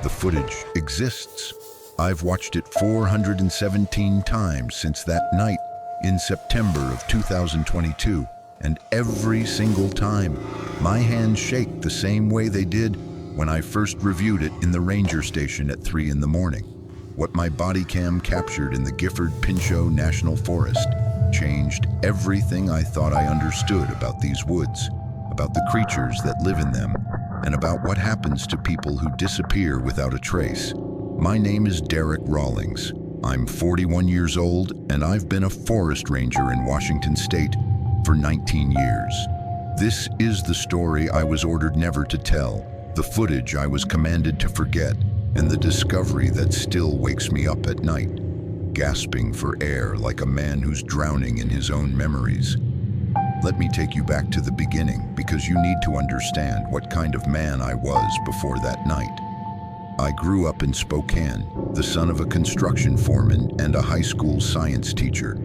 The footage exists. I've watched it 417 times since that night in September of 2022, and every single time, my hands shake the same way they did when I first reviewed it in the ranger station at 3 in the morning. What my Bodycam captured in the Gifford-Pinchot National Forest changed everything I thought I understood about these woods, about the creatures that live in them, and about what happens to people who disappear without a trace. My name is Derek Rawlings. I'm 41 years old, and I've been a forest ranger in Washington State for 19 years. This is the story I was ordered never to tell, the footage I was commanded to forget, and the discovery that still wakes me up at night, gasping for air like a man who's drowning in his own memories. Let me take you back to the beginning, because you need to understand what kind of man I was before that night. I grew up in Spokane, the son of a construction foreman and a high school science teacher.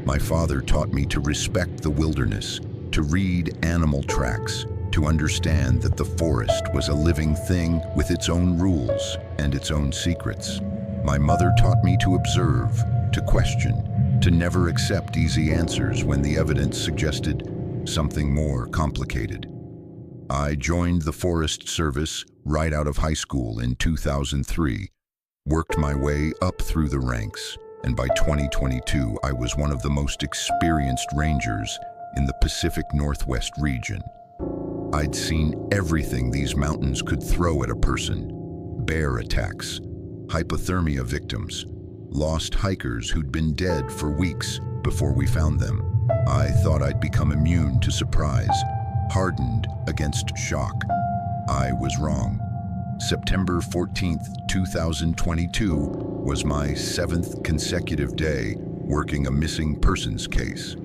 My father taught me to respect the wilderness, to read animal tracks, to understand that the forest was a living thing with its own rules and its own secrets. My mother taught me to observe, to question, to never accept easy answers when the evidence suggested something more complicated. I joined the Forest Service right out of high school in 2003, worked my way up through the ranks, and by 2022 I was one of the most experienced rangers in the Pacific Northwest region. I'd seen everything these mountains could throw at a person: bear attacks, hypothermia victims, lost hikers who'd been dead for weeks before we found them. I thought I'd become immune to surprise, hardened against shock. I was wrong. September 14th, 2022 was my 7th consecutive day working a missing persons case.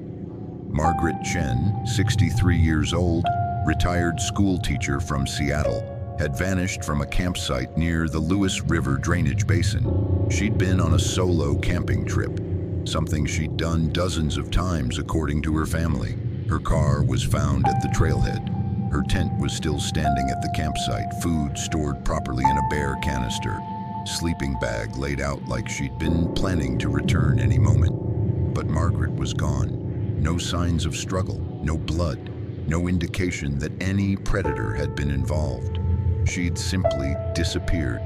Margaret Chen, 63 years old, retired school teacher from Seattle, had vanished from a campsite near the Lewis River drainage basin. She'd been on a solo camping trip, something she'd done dozens of times according to her family. Her car was found at the trailhead. Her tent was still standing at the campsite, food stored properly in a bear canister, sleeping bag laid out like she'd been planning to return any moment. But Margaret was gone. No signs of struggle, no blood, no indication that any predator had been involved. She'd simply disappeared,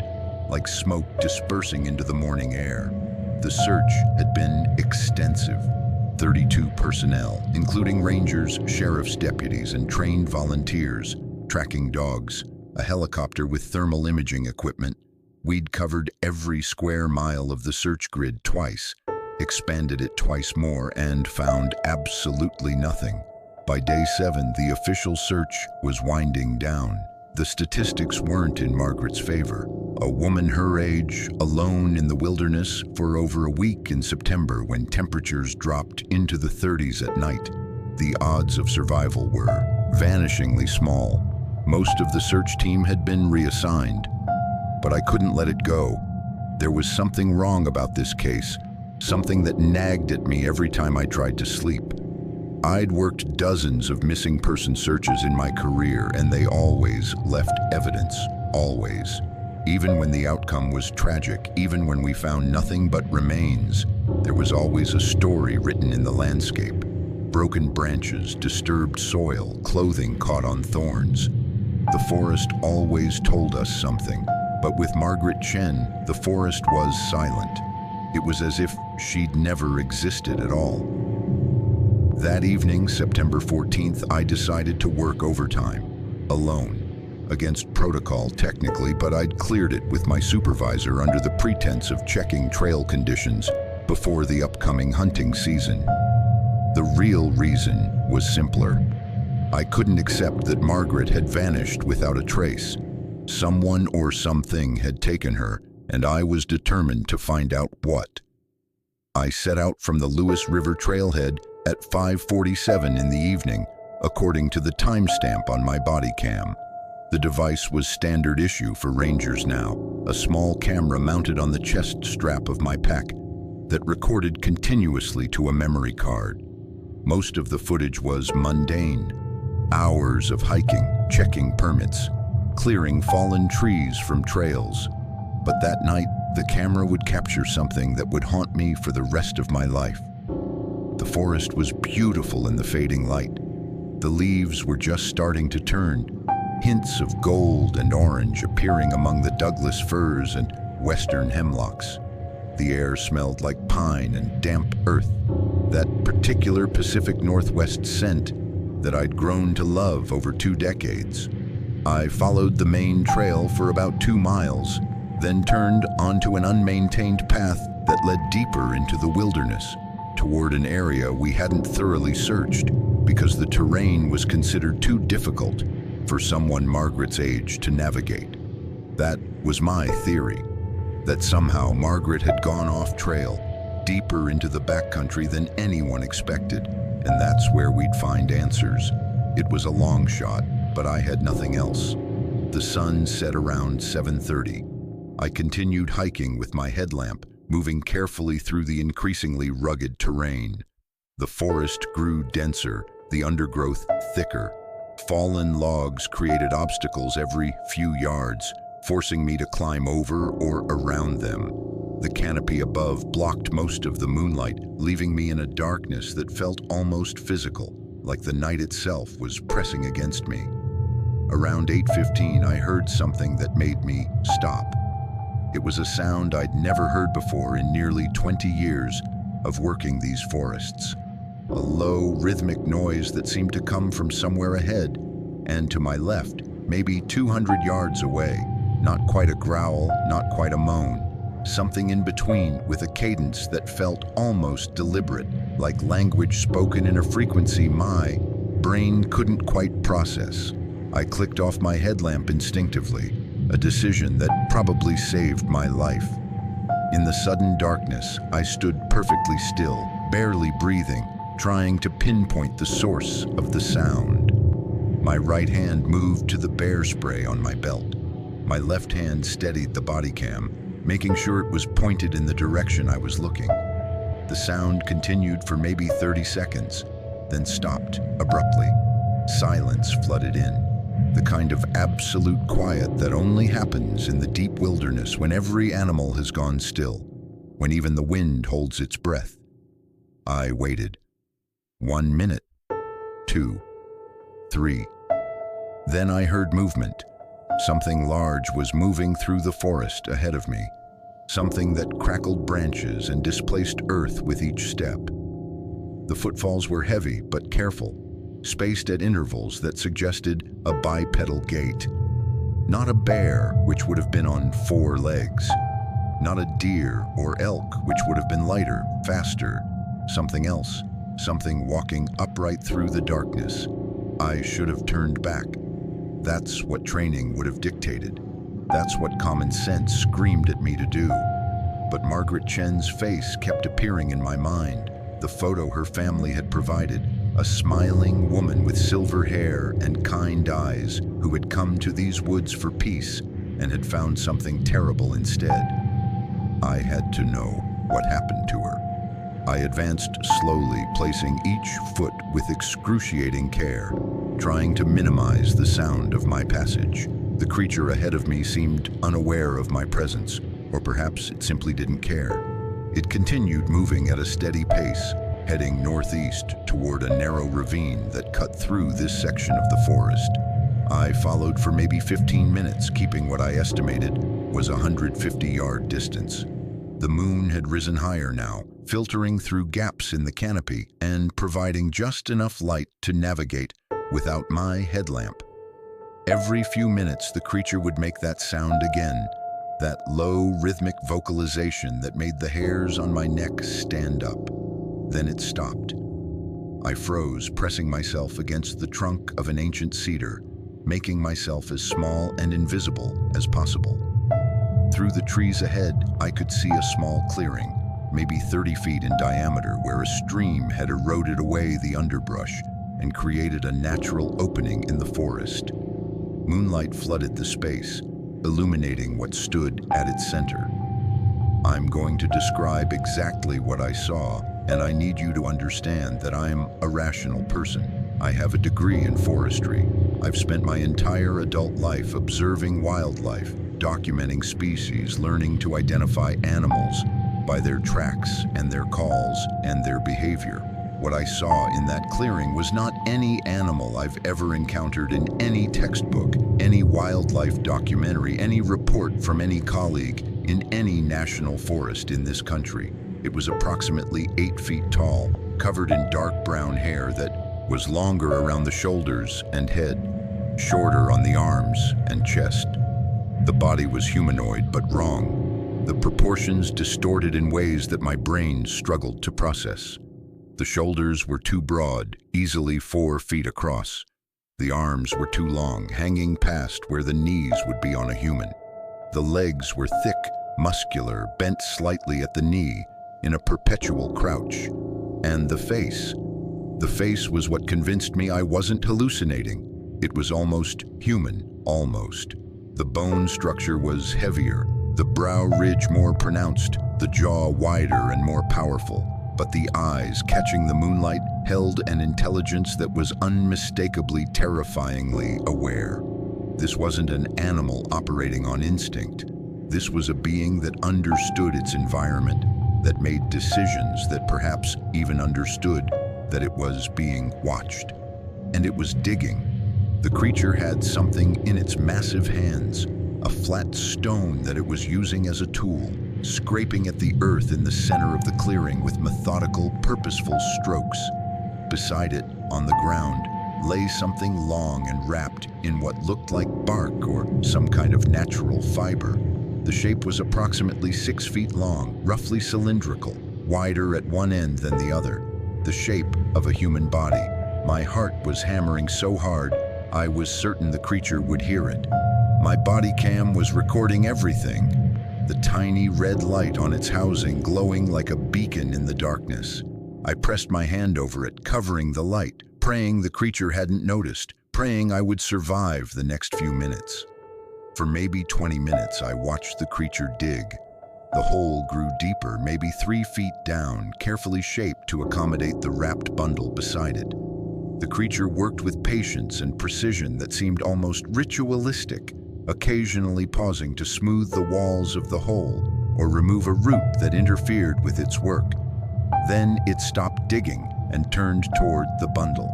like smoke dispersing into the morning air. The search had been extensive. 32 personnel, including rangers, sheriff's deputies, and trained volunteers, tracking dogs, a helicopter with thermal imaging equipment. We'd covered every square mile of the search grid twice, expanded it twice more, and found absolutely nothing. By day 7, the official search was winding down. The statistics weren't in Margaret's favor. A woman her age, alone in the wilderness for over a week in September when temperatures dropped into the 30s at night. The odds of survival were vanishingly small. Most of the search team had been reassigned, but I couldn't let it go. There was something wrong about this case, something that nagged at me every time I tried to sleep. I'd worked dozens of missing person searches in my career, and they always left evidence, always. Even when the outcome was tragic, even when we found nothing but remains, there was always a story written in the landscape. Broken branches, disturbed soil, clothing caught on thorns. The forest always told us something, but with Margaret Chen, the forest was silent. It was as if she'd never existed at all. That evening, September 14th, I decided to work overtime, alone, against protocol technically, but I'd cleared it with my supervisor under the pretense of checking trail conditions before the upcoming hunting season. The real reason was simpler. I couldn't accept that Margaret had vanished without a trace. Someone or something had taken her, and I was determined to find out what. I set out from the Lewis River trailhead at 5:47 in the evening, according to the timestamp on my Bodycam. The device was standard issue for rangers now, a small camera mounted on the chest strap of my pack that recorded continuously to a memory card. Most of the footage was mundane. Hours of hiking, checking permits, clearing fallen trees from trails, But that night, the camera would capture something that would haunt me for the rest of my life. The forest was beautiful in the fading light. The leaves were just starting to turn, hints of gold and orange appearing among the Douglas firs and western hemlocks. The air smelled like pine and damp earth, that particular Pacific Northwest scent that I'd grown to love over 2 decades. I followed the main trail for about 2 miles, then turned onto an unmaintained path that led deeper into the wilderness, toward an area we hadn't thoroughly searched because the terrain was considered too difficult for someone Margaret's age to navigate. That was my theory, that somehow Margaret had gone off trail, deeper into the backcountry than anyone expected, and that's where we'd find answers. It was a long shot, but I had nothing else. The sun set around 7:30. I continued hiking with my headlamp, moving carefully through the increasingly rugged terrain. The forest grew denser, the undergrowth thicker. Fallen logs created obstacles every few yards, forcing me to climb over or around them. The canopy above blocked most of the moonlight, leaving me in a darkness that felt almost physical, like the night itself was pressing against me. Around 8:15, I heard something that made me stop. It was a sound I'd never heard before in nearly 20 years of working these forests. A low, rhythmic noise that seemed to come from somewhere ahead and to my left, maybe 200 yards away. Not quite a growl, not quite a moan. Something in between, with a cadence that felt almost deliberate, like language spoken in a frequency my brain couldn't quite process. I clicked off my headlamp instinctively, a decision that probably saved my life. In the sudden darkness, I stood perfectly still, barely breathing, trying to pinpoint the source of the sound. My right hand moved to the bear spray on my belt. My left hand steadied the Bodycam, making sure it was pointed in the direction I was looking. The sound continued for maybe 30 seconds, then stopped abruptly. Silence flooded in. The kind of absolute quiet that only happens in the deep wilderness when every animal has gone still, when even the wind holds its breath. I waited. 1 minute, 2, 3. Then I heard movement. Something large was moving through the forest ahead of me, something that crackled branches and displaced earth with each step. The footfalls were heavy but careful, spaced at intervals that suggested a bipedal gait. Not a bear, which would have been on 4 legs. Not a deer or elk, which would have been lighter, faster. Something else, something walking upright through the darkness. I should have turned back. That's what training would have dictated. That's what common sense screamed at me to do. But Margaret Chen's face kept appearing in my mind, the photo her family had provided. A smiling woman with silver hair and kind eyes who had come to these woods for peace and had found something terrible instead. I had to know what happened to her. I advanced slowly, placing each foot with excruciating care, trying to minimize the sound of my passage. The creature ahead of me seemed unaware of my presence, or perhaps it simply didn't care. It continued moving at a steady pace, heading northeast toward a narrow ravine that cut through this section of the forest. I followed for maybe 15 minutes, keeping what I estimated was a 150-yard distance. The moon had risen higher now, filtering through gaps in the canopy and providing just enough light to navigate without my headlamp. Every few minutes, the creature would make that sound again, that low, rhythmic vocalization that made the hairs on my neck stand up. Then it stopped. I froze, pressing myself against the trunk of an ancient cedar, making myself as small and invisible as possible. Through the trees ahead, I could see a small clearing, maybe 30 feet in diameter, where a stream had eroded away the underbrush and created a natural opening in the forest. Moonlight flooded the space, illuminating what stood at its center. I'm going to describe exactly what I saw, and I need you to understand that I'm a rational person. I have a degree in forestry. I've spent my entire adult life observing wildlife, documenting species, learning to identify animals by their tracks and their calls and their behavior. What I saw in that clearing was not any animal I've ever encountered in any textbook, any wildlife documentary, any report from any colleague in any national forest in this country. It was approximately 8 feet tall, covered in dark brown hair that was longer around the shoulders and head, shorter on the arms and chest. The body was humanoid but wrong, the proportions distorted in ways that my brain struggled to process. The shoulders were too broad, easily 4 feet across. The arms were too long, hanging past where the knees would be on a human. The legs were thick, muscular, bent slightly at the knee, in a perpetual crouch. And the face was what convinced me I wasn't hallucinating. It was almost human, almost. The bone structure was heavier, the brow ridge more pronounced, the jaw wider and more powerful. But the eyes, catching the moonlight, held an intelligence that was unmistakably, terrifyingly aware. This wasn't an animal operating on instinct. This was a being that understood its environment, that made decisions, that perhaps even understood that it was being watched. And it was digging. The creature had something in its massive hands, a flat stone that it was using as a tool, scraping at the earth in the center of the clearing with methodical, purposeful strokes. Beside it, on the ground, lay something long and wrapped in what looked like bark or some kind of natural fiber. The shape was approximately 6 feet long, roughly cylindrical, wider at one end than the other. The shape of a human body. My heart was hammering so hard, I was certain the creature would hear it. My Bodycam was recording everything. The tiny red light on its housing glowing like a beacon in the darkness. I pressed my hand over it, covering the light, praying the creature hadn't noticed, praying I would survive the next few minutes. For maybe 20 minutes, I watched the creature dig. The hole grew deeper, maybe 3 feet down, carefully shaped to accommodate the wrapped bundle beside it. The creature worked with patience and precision that seemed almost ritualistic, occasionally pausing to smooth the walls of the hole or remove a root that interfered with its work. Then it stopped digging and turned toward the bundle.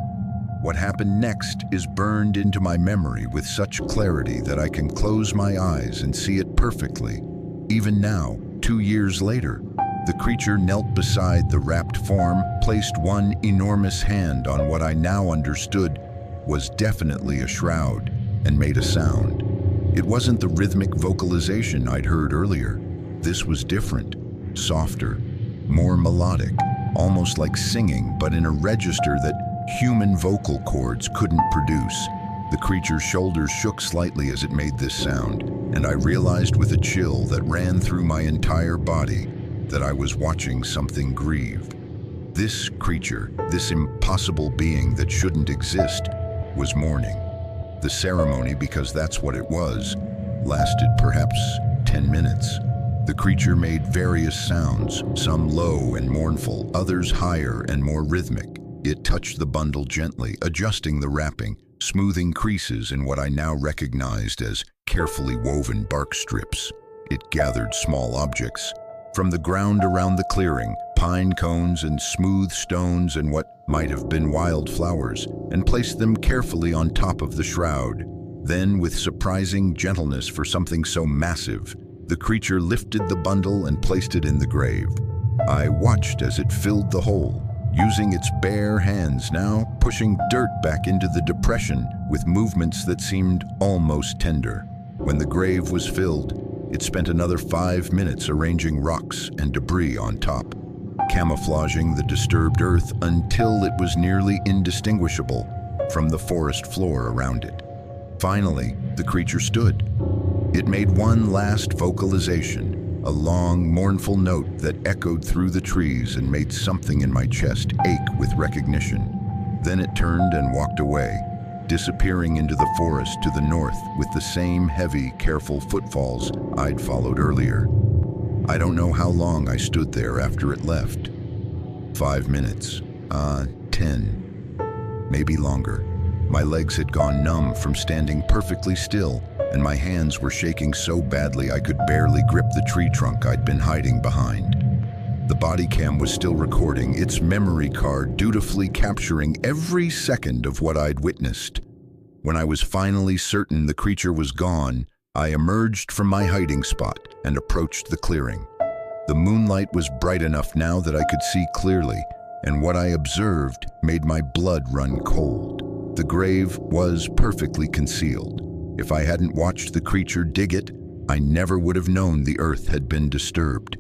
What happened next is burned into my memory with such clarity that I can close my eyes and see it perfectly. Even now, 2 years later, the creature knelt beside the wrapped form, placed one enormous hand on what I now understood was definitely a shroud, and made a sound. It wasn't the rhythmic vocalization I'd heard earlier. This was different, softer, more melodic, almost like singing, but in a register that human vocal cords couldn't produce. The creature's shoulders shook slightly as it made this sound, and I realized with a chill that ran through my entire body that I was watching something grieve. This creature, this impossible being that shouldn't exist, was mourning. The ceremony, because that's what it was, lasted perhaps 10 minutes. The creature made various sounds, some low and mournful, others higher and more rhythmic. It touched the bundle gently, adjusting the wrapping, smoothing creases in what I now recognized as carefully woven bark strips. It gathered small objects from the ground around the clearing, pine cones and smooth stones and what might have been wildflowers, and placed them carefully on top of the shroud. Then, with surprising gentleness for something so massive, the creature lifted the bundle and placed it in the grave. I watched as it filled the hole, using its bare hands now, pushing dirt back into the depression with movements that seemed almost tender. When the grave was filled, it spent another 5 minutes arranging rocks and debris on top, camouflaging the disturbed earth until it was nearly indistinguishable from the forest floor around it. Finally, the creature stood. It made one last vocalization, a long, mournful note that echoed through the trees and made something in my chest ache with recognition. Then it turned and walked away, disappearing into the forest to the north with the same heavy, careful footfalls I'd followed earlier. I don't know how long I stood there after it left. 5 minutes, 10, maybe longer. My legs had gone numb from standing perfectly still, and my hands were shaking so badly I could barely grip the tree trunk I'd been hiding behind. The Bodycam was still recording, its memory card dutifully capturing every second of what I'd witnessed. When I was finally certain the creature was gone, I emerged from my hiding spot and approached the clearing. The moonlight was bright enough now that I could see clearly, and what I observed made my blood run cold. The grave was perfectly concealed. If I hadn't watched the creature dig it, I never would have known the earth had been disturbed.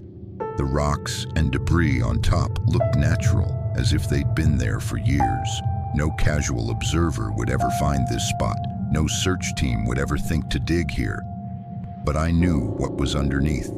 The rocks and debris on top looked natural, as if they'd been there for years. No casual observer would ever find this spot. No search team would ever think to dig here. But I knew what was underneath.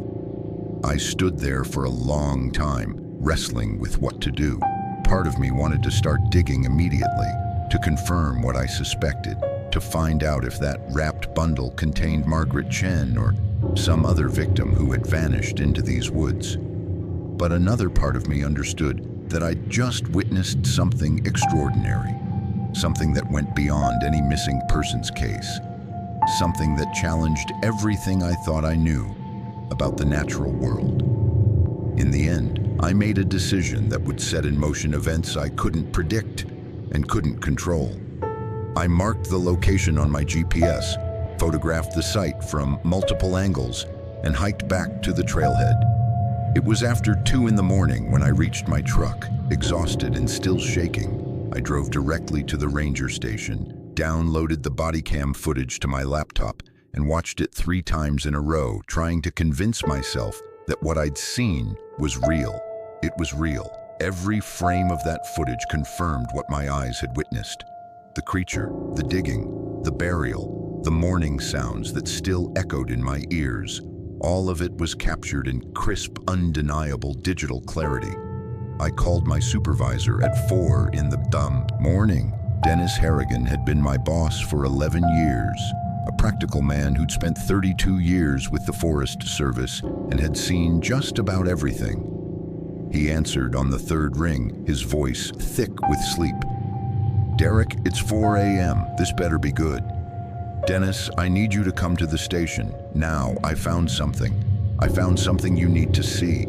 I stood there for a long time, wrestling with what to do. Part of me wanted to start digging immediately, to confirm what I suspected, to find out if that wrapped bundle contained Margaret Chen or some other victim who had vanished into these woods. But another part of me understood that I'd just witnessed something extraordinary, something that went beyond any missing persons case, something that challenged everything I thought I knew about the natural world. In the end, I made a decision that would set in motion events I couldn't predict and couldn't control. I marked the location on my GPS, photographed the site from multiple angles, and hiked back to the trailhead. It was after 2 in the morning when I reached my truck, exhausted and still shaking. I drove directly to the ranger station, downloaded the Bodycam footage to my laptop, and watched it 3 times in a row, trying to convince myself that what I'd seen was real. It was real. Every frame of that footage confirmed what my eyes had witnessed. The creature, the digging, the burial, the mourning sounds that still echoed in my ears. All of it was captured in crisp, undeniable digital clarity. I called my supervisor at 4 in the morning. Dennis Harrigan had been my boss for 11 years, a practical man who'd spent 32 years with the Forest Service and had seen just about everything. He answered on the 3rd ring, his voice thick with sleep. "Derek, it's 4 a.m. This better be good." "Dennis, I need you to come to the station. Now, I found something. I found something you need to see."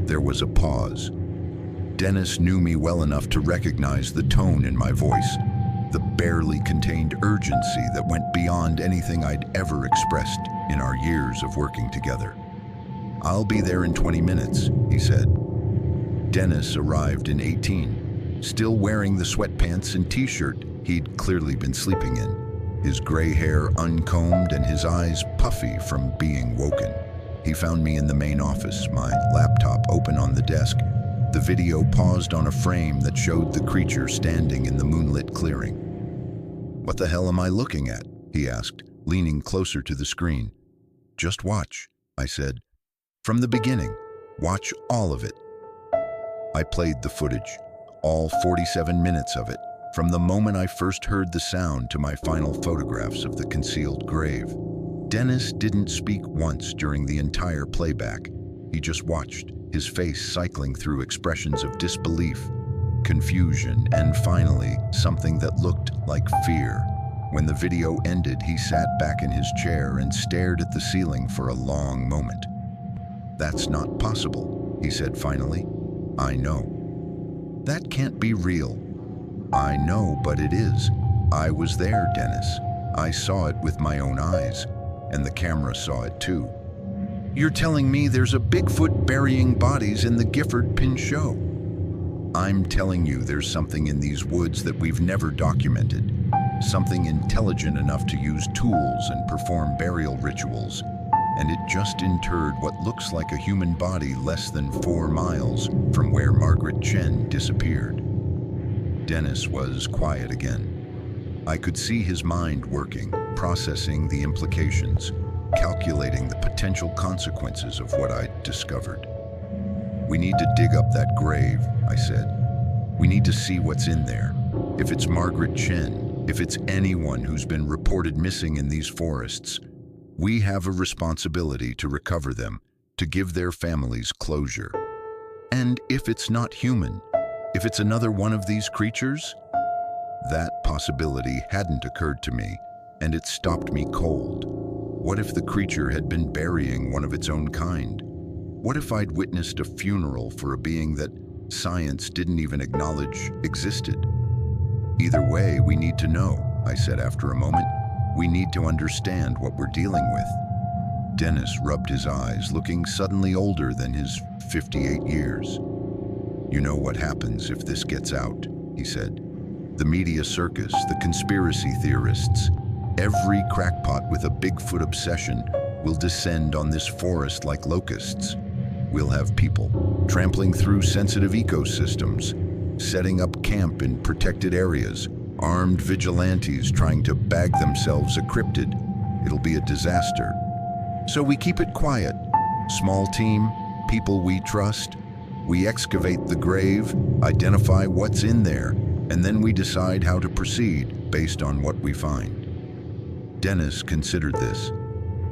There was a pause. Dennis knew me well enough to recognize the tone in my voice, the barely contained urgency that went beyond anything I'd ever expressed in our years of working together. "I'll be there in 20 minutes, he said. Dennis arrived in 18, still wearing the sweatpants and t-shirt he'd clearly been sleeping in, his gray hair uncombed and his eyes puffy from being woken. He found me in the main office, my laptop open on the desk. The video paused on a frame that showed the creature standing in the moonlit clearing. "What the hell am I looking at?" he asked, leaning closer to the screen. "Just watch," I said. "From the beginning. Watch all of it." I played the footage, all 47 minutes of it, from the moment I first heard the sound to my final photographs of the concealed grave. Dennis didn't speak once during the entire playback. He just watched, his face cycling through expressions of disbelief, confusion, and finally, something that looked like fear. When the video ended, he sat back in his chair and stared at the ceiling for a long moment. "That's not possible," he said finally. "I know." "That can't be real." "I know, but it is. I was there, Dennis. I saw it with my own eyes, and the camera saw it too." "You're telling me there's a Bigfoot burying bodies in the Gifford Pinchot?" "I'm telling you there's something in these woods that we've never documented. Something intelligent enough to use tools and perform burial rituals. And it just interred what looks like a human body less than 4 miles from where Margaret Chen disappeared." Dennis was quiet again. I could see his mind working, processing the implications, calculating the potential consequences of what I'd discovered. "We need to dig up that grave," I said. "We need to see what's in there. If it's Margaret Chen, if it's anyone who's been reported missing in these forests, we have a responsibility to recover them, to give their families closure. And if it's not human, if it's another one of these creatures?" That possibility hadn't occurred to me, and it stopped me cold. What if the creature had been burying one of its own kind? What if I'd witnessed a funeral for a being that science didn't even acknowledge existed? Either way, we need to know, I said after a moment. We need to understand what we're dealing with. Dennis rubbed his eyes, looking suddenly older than his 58 years. You know what happens if this gets out, he said. The media circus, the conspiracy theorists, every crackpot with a Bigfoot obsession will descend on this forest like locusts. We'll have people trampling through sensitive ecosystems, setting up camp in protected areas, armed vigilantes trying to bag themselves a cryptid. It'll be a disaster. So we keep it quiet. Small team, people we trust. We excavate the grave, identify what's in there, and then we decide how to proceed based on what we find. Dennis considered this.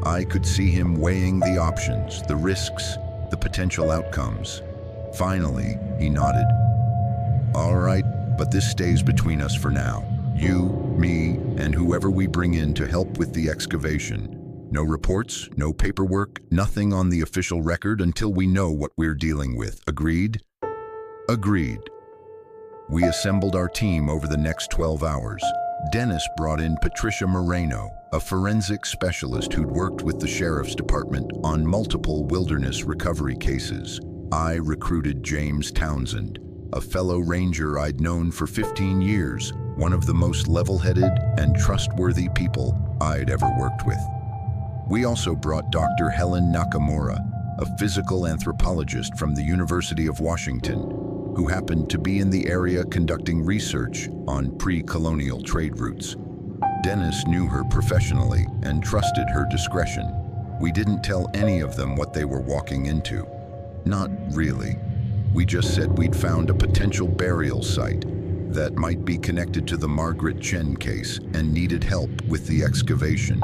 I could see him weighing the options, the risks, the potential outcomes. Finally, he nodded. All right, but this stays between us for now. You, me, and whoever we bring in to help with the excavation. No reports, no paperwork, nothing on the official record until we know what we're dealing with. Agreed? Agreed. We assembled our team over the next 12 hours. Dennis brought in Patricia Moreno, a forensic specialist who'd worked with the sheriff's department on multiple wilderness recovery cases. I recruited James Townsend, a fellow ranger I'd known for 15 years, one of the most level-headed and trustworthy people I'd ever worked with. We also brought Dr. Helen Nakamura, a physical anthropologist from the University of Washington, who happened to be in the area conducting research on pre-colonial trade routes. Dennis knew her professionally and trusted her discretion. We didn't tell any of them what they were walking into. Not really. We just said we'd found a potential burial site that might be connected to the Margaret Chen case and needed help with the excavation.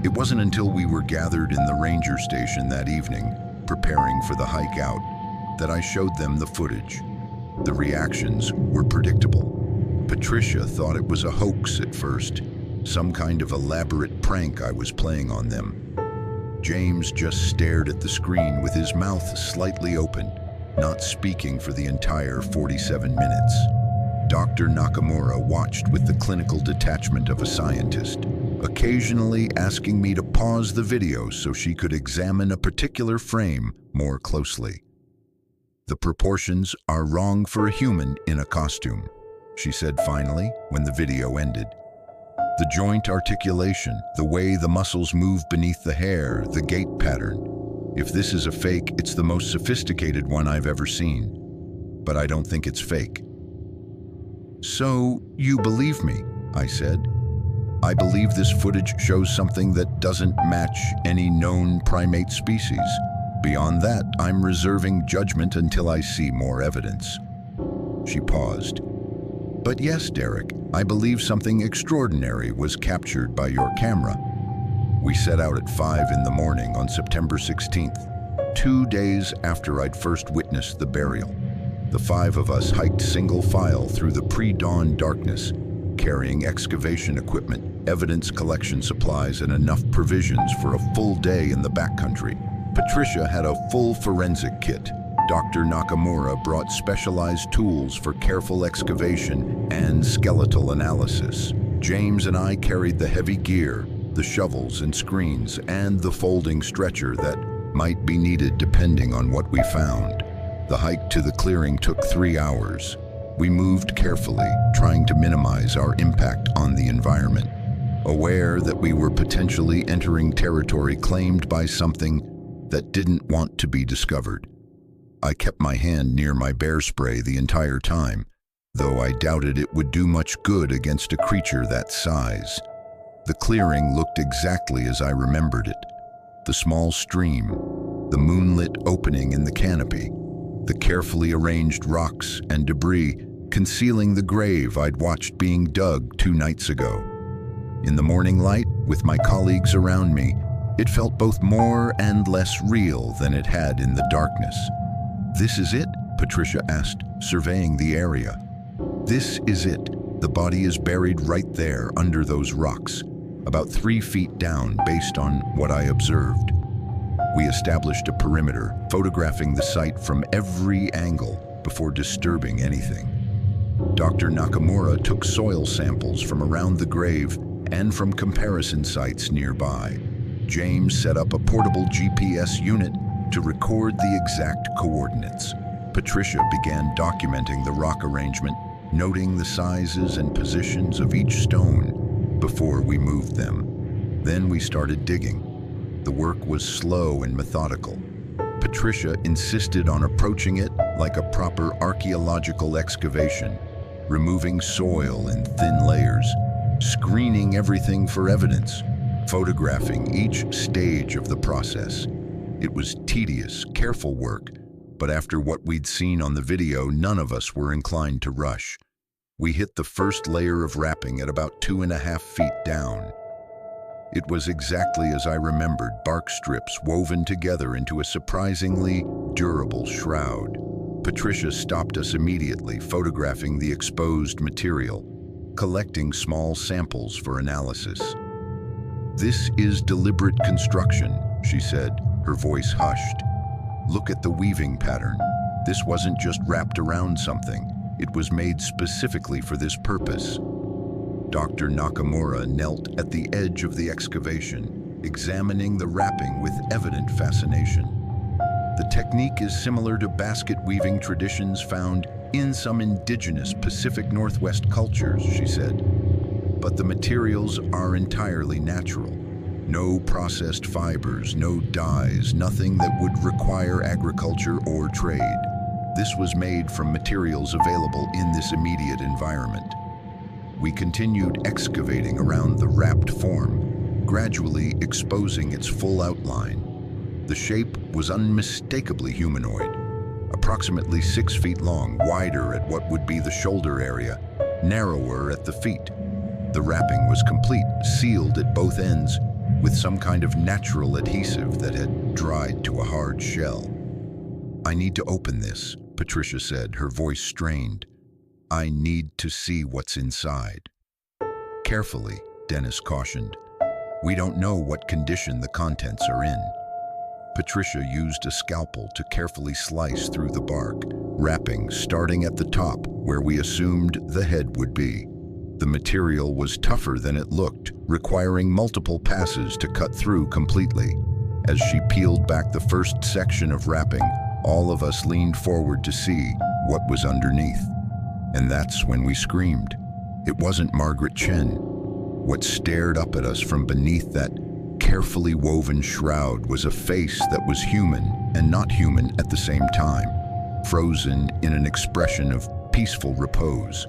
It wasn't until we were gathered in the ranger station that evening, preparing for the hike out, that I showed them the footage. The reactions were predictable. Patricia thought it was a hoax at first, some kind of elaborate prank I was playing on them. James just stared at the screen with his mouth slightly open, not speaking for the entire 47 minutes. Dr. Nakamura watched with the clinical detachment of a scientist, occasionally asking me to pause the video so she could examine a particular frame more closely. The proportions are wrong for a human in a costume, she said finally when the video ended. The joint articulation, the way the muscles move beneath the hair, the gait pattern. If this is a fake, it's the most sophisticated one I've ever seen. But I don't think it's fake. So, you believe me, I said. I believe this footage shows something that doesn't match any known primate species. Beyond that, I'm reserving judgment until I see more evidence. She paused. But yes, Derek, I believe something extraordinary was captured by your camera. We set out at 5 in the morning on September 16th, 2 days after I'd first witnessed the burial. The 5 of us hiked single file through the pre-dawn darkness, carrying excavation equipment, evidence collection supplies, and enough provisions for a full day in the backcountry. Patricia had a full forensic kit. Dr. Nakamura brought specialized tools for careful excavation and skeletal analysis. James and I carried the heavy gear, the shovels and screens, and the folding stretcher that might be needed depending on what we found. The hike to the clearing took 3 hours. We moved carefully, trying to minimize our impact on the environment, aware that we were potentially entering territory claimed by something that didn't want to be discovered. I kept my hand near my bear spray the entire time, though I doubted it would do much good against a creature that size. The clearing looked exactly as I remembered it. The small stream, the moonlit opening in the canopy, the carefully arranged rocks and debris concealing the grave I'd watched being dug 2 nights ago. In the morning light, with my colleagues around me, it felt both more and less real than it had in the darkness. "This is it?" Patricia asked, surveying the area. "This is it. The body is buried right there under those rocks. about 3 feet down based on what I observed. We established a perimeter, photographing the site from every angle before disturbing anything. Dr. Nakamura took soil samples from around the grave and from comparison sites nearby. James set up a portable GPS unit to record the exact coordinates. Patricia began documenting the rock arrangement, noting the sizes and positions of each stone before we moved them. Then we started digging. The work was slow and methodical. Patricia insisted on approaching it like a proper archaeological excavation, removing soil in thin layers, screening everything for evidence, photographing each stage of the process. It was tedious, careful work, but after what we'd seen on the video, none of us were inclined to rush. We hit the first layer of wrapping at about 2.5 feet down. It was exactly as I remembered, bark strips woven together into a surprisingly durable shroud. Patricia stopped us immediately, photographing the exposed material, collecting small samples for analysis. "This is deliberate construction," she said, her voice hushed. "Look at the weaving pattern. This wasn't just wrapped around something. It was made specifically for this purpose." Dr. Nakamura knelt at the edge of the excavation, examining the wrapping with evident fascination. "The technique is similar to basket weaving traditions found in some indigenous Pacific Northwest cultures," she said. "But the materials are entirely natural. No processed fibers, no dyes, nothing that would require agriculture or trade. This was made from materials available in this immediate environment." We continued excavating around the wrapped form, gradually exposing its full outline. The shape was unmistakably humanoid, approximately 6 feet long, wider at what would be the shoulder area, narrower at the feet. The wrapping was complete, sealed at both ends, with some kind of natural adhesive that had dried to a hard shell. "I need to open this," Patricia said, her voice strained. "I need to see what's inside." "Carefully," Dennis cautioned. "We don't know what condition the contents are in." Patricia used a scalpel to carefully slice through the bark, wrapping starting at the top where we assumed the head would be. The material was tougher than it looked, requiring multiple passes to cut through completely. As she peeled back the first section of wrapping, all of us leaned forward to see what was underneath. And that's when we screamed. It wasn't Margaret Chen. What stared up at us from beneath that carefully woven shroud was a face that was human and not human at the same time, frozen in an expression of peaceful repose.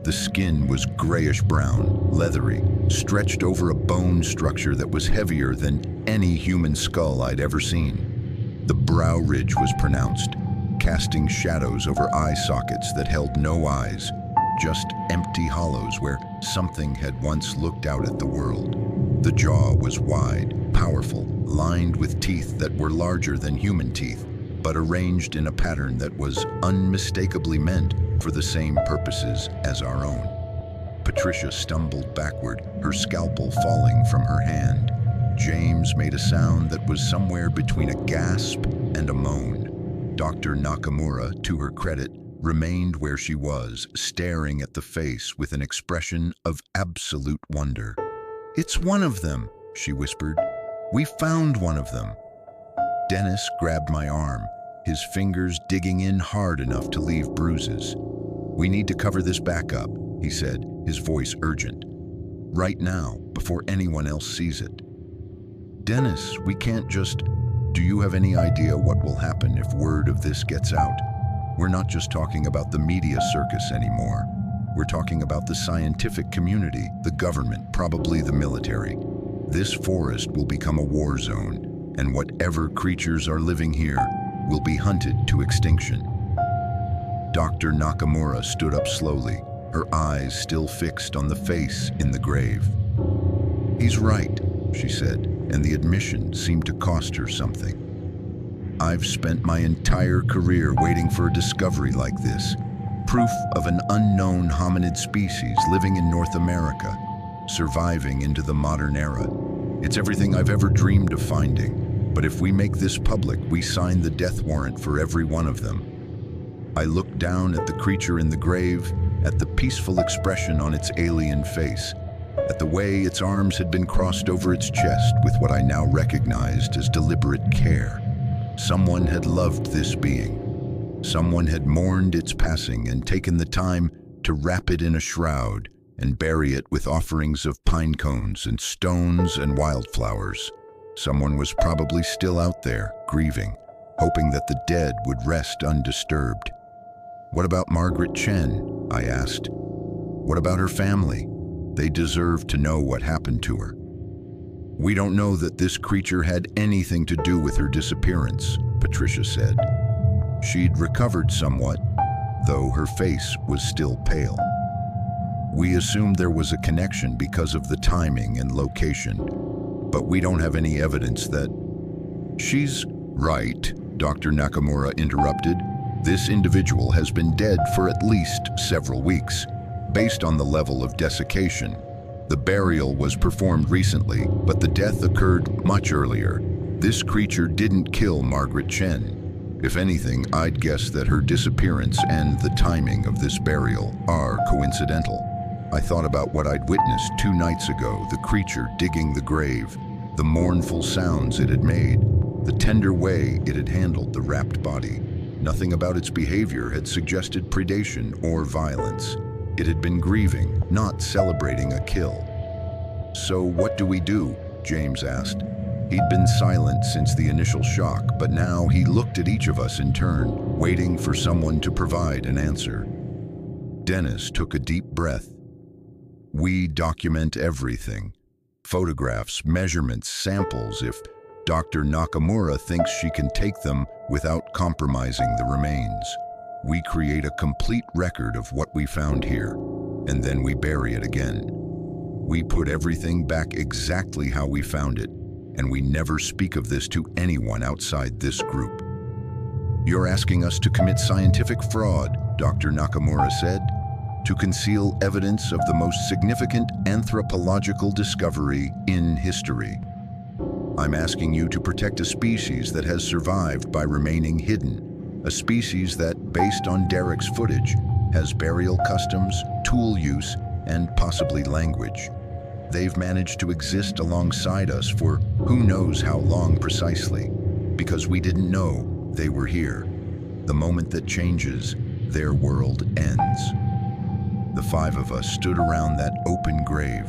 The skin was grayish-brown, leathery, stretched over a bone structure that was heavier than any human skull I'd ever seen. The brow ridge was pronounced, casting shadows over eye sockets that held no eyes, just empty hollows where something had once looked out at the world. The jaw was wide, powerful, lined with teeth that were larger than human teeth, but arranged in a pattern that was unmistakably meant for the same purposes as our own. Patricia stumbled backward, her scalpel falling from her hand. James made a sound that was somewhere between a gasp and a moan. Dr. Nakamura, to her credit, remained where she was, staring at the face with an expression of absolute wonder. "It's one of them," she whispered. "We found one of them." Dennis grabbed my arm, his fingers digging in hard enough to leave bruises. "We need to cover this back up," he said, his voice urgent. "Right now, before anyone else sees it." "Dennis, we can't just... Do you have any idea what will happen if word of this gets out? We're not just talking about the media circus anymore. We're talking about the scientific community, the government, probably the military. This forest will become a war zone, and whatever creatures are living here will be hunted to extinction." Dr. Nakamura stood up slowly, her eyes still fixed on the face in the grave. "He's right," she said, and the admission seemed to cost her something. "I've spent my entire career waiting for a discovery like this, proof of an unknown hominid species living in North America. surviving into the modern era. It's everything I've ever dreamed of finding, but if we make this public, we sign the death warrant for every one of them. I looked down at the creature in the grave, at the peaceful expression on its alien face, at the way its arms had been crossed over its chest with what I now recognized as deliberate care. Someone had loved this being. Someone had mourned its passing and taken the time to wrap it in a shroud and bury it with offerings of pine cones and stones and wildflowers. Someone was probably still out there, grieving, hoping that the dead would rest undisturbed. "What about Margaret Chen?" I asked. "What about her family? They deserve to know what happened to her." "We don't know that this creature had anything to do with her disappearance," Patricia said. She'd recovered somewhat, though her face was still pale. "We assumed there was a connection because of the timing and location, but we don't have any evidence that—" "She's right," Dr. Nakamura interrupted. "This individual has been dead for at least several weeks, based on the level of desiccation. The burial was performed recently, but the death occurred much earlier. This creature didn't kill Margaret Chen. If anything, I'd guess that her disappearance and the timing of this burial are coincidental." I thought about what I'd witnessed 2 nights ago, the creature digging the grave, the mournful sounds it had made, the tender way it had handled the wrapped body. Nothing about its behavior had suggested predation or violence. It had been grieving, not celebrating a kill. "So what do we do?" James asked. He'd been silent since the initial shock, but now he looked at each of us in turn, waiting for someone to provide an answer. Dennis took a deep breath. "We document everything. Photographs, measurements, samples, if Dr. Nakamura thinks she can take them without compromising the remains. We create a complete record of what we found here, and then we bury it again. We put everything back exactly how we found it, and we never speak of this to anyone outside this group." "You're asking us to commit scientific fraud," Dr. Nakamura said, "to conceal evidence of the most significant anthropological discovery in history. I'm asking you to protect a species that has survived by remaining hidden, a species that, based on Derek's footage, has burial customs, tool use, and possibly language. They've managed to exist alongside us for who knows how long precisely, because we didn't know they were here. The moment that changes, their world ends." The 5 of us stood around that open grave,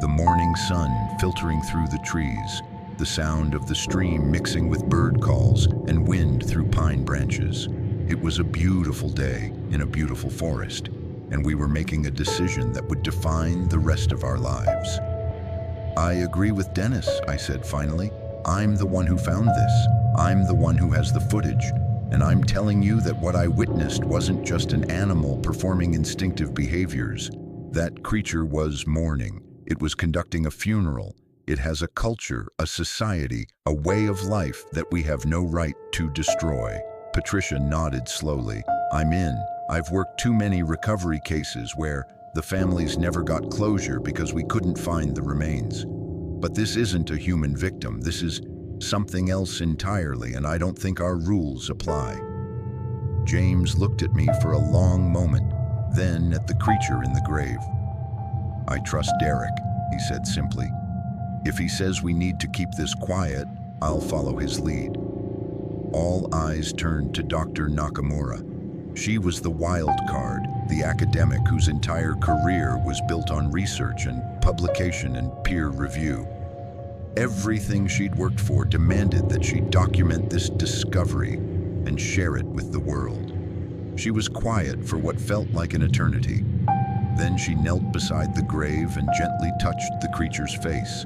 the morning sun filtering through the trees, the sound of the stream mixing with bird calls and wind through pine branches. It was a beautiful day in a beautiful forest, and we were making a decision that would define the rest of our lives. "I agree with Dennis," I said finally. "I'm the one who found this. I'm the one who has the footage. And I'm telling you that what I witnessed wasn't just an animal performing instinctive behaviors. That creature was mourning. It was conducting a funeral. It has a culture, a society, a way of life that we have no right to destroy." Patricia nodded slowly. "I'm in. I've worked too many recovery cases where the families never got closure because we couldn't find the remains. But this isn't a human victim. This is something else entirely, and I don't think our rules apply." James looked at me for a long moment, then at the creature in the grave. "I trust Derek," he said simply. "If he says we need to keep this quiet, I'll follow his lead." All eyes turned to Dr. Nakamura. She was the wild card, the academic whose entire career was built on research and publication and peer review. Everything she'd worked for demanded that she document this discovery and share it with the world. She was quiet for what felt like an eternity. Then she knelt beside the grave and gently touched the creature's face,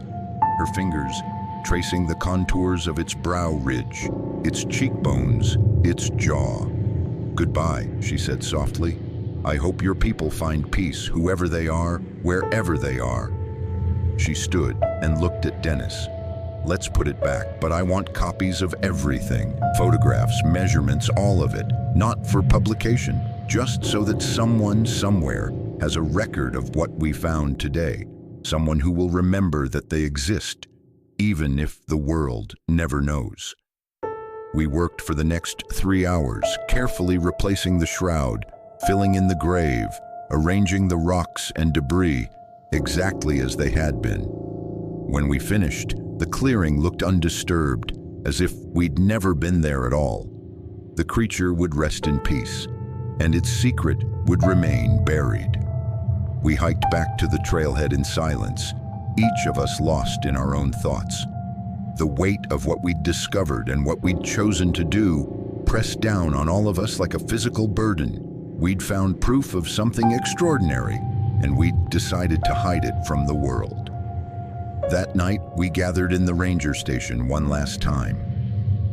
her fingers tracing the contours of its brow ridge, its cheekbones, its jaw. "Goodbye," she said softly. "I hope your people find peace, whoever they are, wherever they are." She stood and looked at Dennis. "Let's put it back, but I want copies of everything. Photographs, measurements, all of it. Not for publication, just so that someone somewhere has a record of what we found today. someone who will remember that they exist, even if the world never knows. We worked for the next 3 hours, carefully replacing the shroud, filling in the grave, arranging the rocks and debris exactly as they had been. When we finished, the clearing looked undisturbed, as if we'd never been there at all. The creature would rest in peace, and its secret would remain buried. We hiked back to the trailhead in silence, each of us lost in our own thoughts. The weight of what we'd discovered and what we'd chosen to do pressed down on all of us like a physical burden. We'd found proof of something extraordinary, and we'd decided to hide it from the world. That night, we gathered in the ranger station one last time.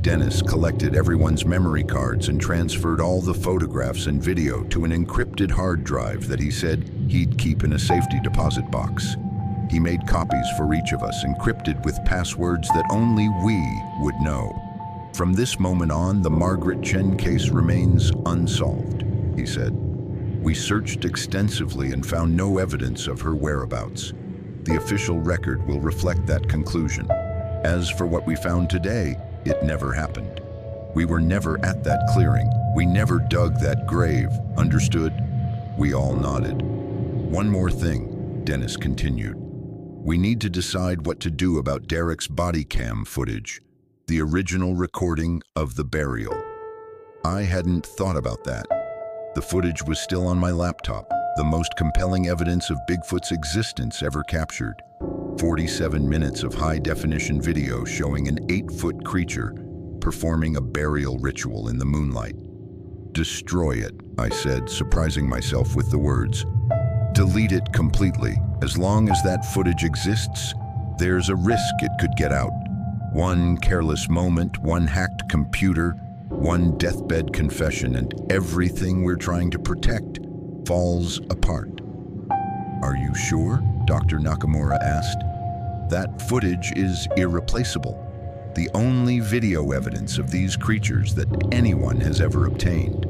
Dennis collected everyone's memory cards and transferred all the photographs and video to an encrypted hard drive that he said he'd keep in a safety deposit box. He made copies for each of us, encrypted with passwords that only we would know. From this moment on, the Margaret Chen case remains unsolved, he said. We searched extensively and found no evidence of her whereabouts. The official record will reflect that conclusion. As for what we found today, it never happened. We were never at that clearing. We never dug that grave. Understood? We all nodded. One more thing, Dennis continued. We need to decide what to do about Derek's Bodycam footage, the original recording of the burial. I hadn't thought about that. The footage was still on my laptop, the most compelling evidence of Bigfoot's existence ever captured. 47 minutes of high-definition video showing an 8-foot creature performing a burial ritual in the moonlight. Destroy it, I said, surprising myself with the words. Delete it completely. As long as that footage exists, there's a risk it could get out. One careless moment, one hacked computer, one deathbed confession, and everything we're trying to protect falls apart. Are you sure? Dr. Nakamura asked. That footage is irreplaceable. The only video evidence of these creatures that anyone has ever obtained.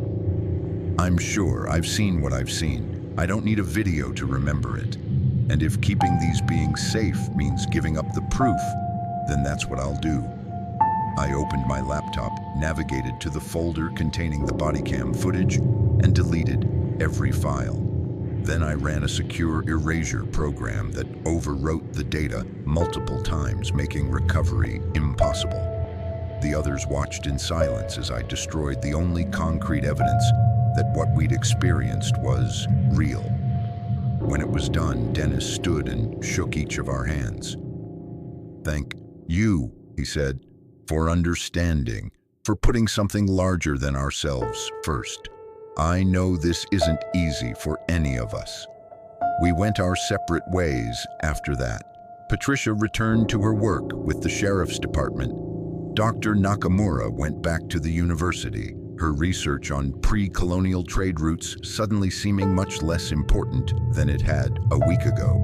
I'm sure. I've seen what I've seen. I don't need a video to remember it. And if keeping these beings safe means giving up the proof, then that's what I'll do. I opened my laptop, navigated to the folder containing the Bodycam footage, and deleted every file. Then I ran a secure erasure program that overwrote the data multiple times, making recovery impossible. The others watched in silence as I destroyed the only concrete evidence that what we'd experienced was real. When it was done, Dennis stood and shook each of our hands. Thank you, he said, for understanding, for putting something larger than ourselves first. I know this isn't easy for any of us. We went our separate ways after that. Patricia returned to her work with the sheriff's department. Dr. Nakamura went back to the university, her research on pre-colonial trade routes suddenly seeming much less important than it had a week ago.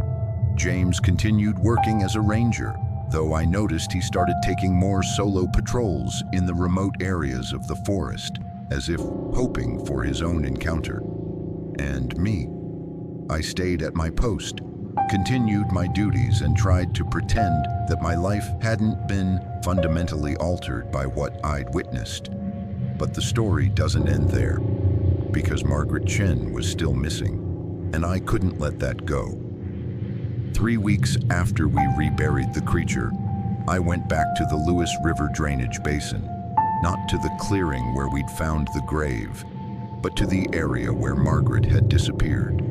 James continued working as a ranger, though I noticed he started taking more solo patrols in the remote areas of the forest, as if hoping for his own encounter. And me. I stayed at my post, continued my duties, and tried to pretend that my life hadn't been fundamentally altered by what I'd witnessed. But the story doesn't end there, because Margaret Chen was still missing, and I couldn't let that go. 3 weeks after we reburied the creature, I went back to the Lewis River drainage basin, not to the clearing where we'd found the grave, but to the area where Margaret had disappeared.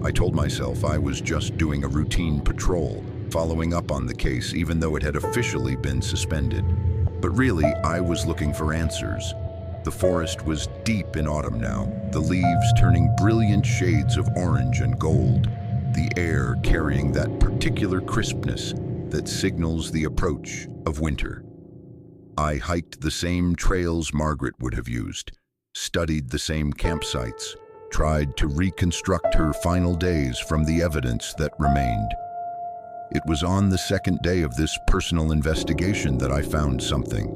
I told myself I was just doing a routine patrol, following up on the case even though it had officially been suspended. But really, I was looking for answers. The forest was deep in autumn now, the leaves turning brilliant shades of orange and gold, the air carrying that particular crispness that signals the approach of winter. I hiked the same trails Margaret would have used, studied the same campsites, tried to reconstruct her final days from the evidence that remained. It was on the second day of this personal investigation that I found something.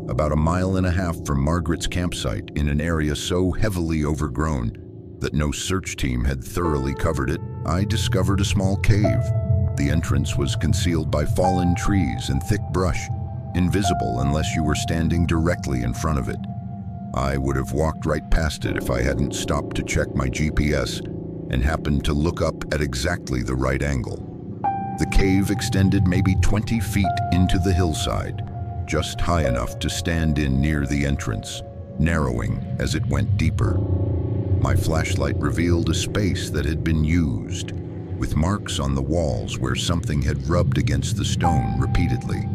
About 1.5 miles from Margaret's campsite, in an area so heavily overgrown that no search team had thoroughly covered it, I discovered a small cave. The entrance was concealed by fallen trees and thick brush, invisible unless you were standing directly in front of it. I would have walked right past it if I hadn't stopped to check my GPS and happened to look up at exactly the right angle. The cave extended maybe 20 feet into the hillside, just high enough to stand in near the entrance, narrowing as it went deeper. My flashlight revealed a space that had been used, with marks on the walls where something had rubbed against the stone repeatedly,